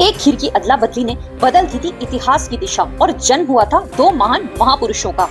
एक खीर की अदला बदली ने बदल दी थी इतिहास की दिशा और जन्म हुआ था दो महान महापुरुषों का।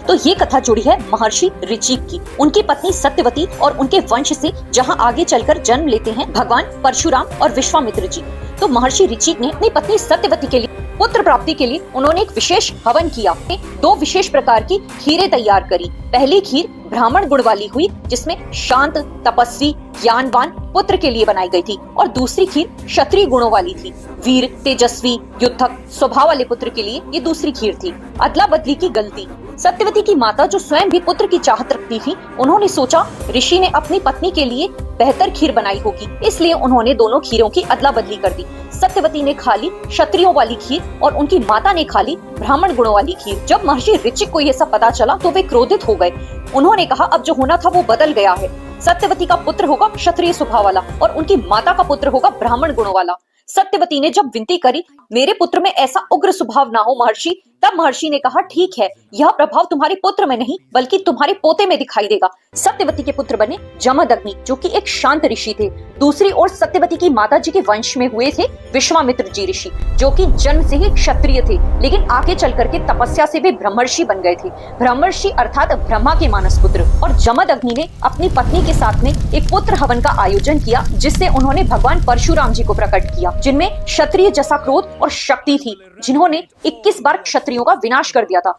तो ये कथा जुड़ी है महर्षि ऋचिक की, उनकी पत्नी सत्यवती और उनके वंश से, जहां आगे चलकर जन्म लेते हैं भगवान परशुराम और विश्वामित्र जी। तो महर्षि ऋचिक ने अपनी पत्नी सत्यवती के लिए पुत्र प्राप्ति के लिए उन्होंने एक विशेष हवन किया। दो विशेष प्रकार की खीरें तैयार करी। पहली खीर ब्राह्मण गुण वाली हुई, जिसमें शांत, तपस्वी, ज्ञानवान पुत्र के लिए बनाई गई थी, और दूसरी खीर क्षत्रिय गुणों वाली थी। वीर, तेजस्वी, युद्धक स्वभाव वाले पुत्र के लिए ये दूसरी खीर थी। अदला बदली की गलती। सत्यवती की माता, जो स्वयं भी पुत्र की चाहत रखती थी, उन्होंने सोचा ऋषि ने अपनी पत्नी के लिए बेहतर खीर बनाई होगी, इसलिए उन्होंने दोनों खीरों की अदला बदली कर दी। सत्यवती ने खा ली क्षत्रियों वाली खीर और उनकी माता ने खा ली ब्राह्मण गुणों वाली खीर। जब महर्षि ऋचिक को यह सब पता चला तो वे क्रोधित हो गए। उन्होंने कहा, अब जो होना था वो बदल गया है। सत्यवती का पुत्र होगा क्षत्रिय स्वभाव वाला और उनकी माता का पुत्र होगा ब्राह्मण गुणों वाला। सत्यवती ने जब विनती करी, मेरे पुत्र में ऐसा उग्र स्वभाव ना हो महर्षि, तब महर्षि ने कहा, ठीक है, यह प्रभाव तुम्हारे पुत्र में नहीं बल्कि तुम्हारे पोते में दिखाई देगा। सत्यवती के पुत्र बने जमदग्नि, जो कि एक शांत ऋषि थे। दूसरी ओर सत्यवती की माता जी के वंश में हुए थे विश्वामित्र जी ऋषि, जो कि जन्म से ही क्षत्रिय थे, लेकिन आगे चल करके तपस्या से भी ब्रह्मर्षि बन गए थे। ब्रह्मर्षि अर्थात ब्रह्मा के मानस पुत्र। और जमदग्नि ने अपनी पत्नी के साथ में एक पुत्र हवन का आयोजन किया, जिससे उन्होंने भगवान परशुराम जी को प्रकट किया, जिनमें क्षत्रिय जैसा क्रोध और शक्ति थी, जिन्होंने 21 बार क्षत्रियों का विनाश कर दिया था।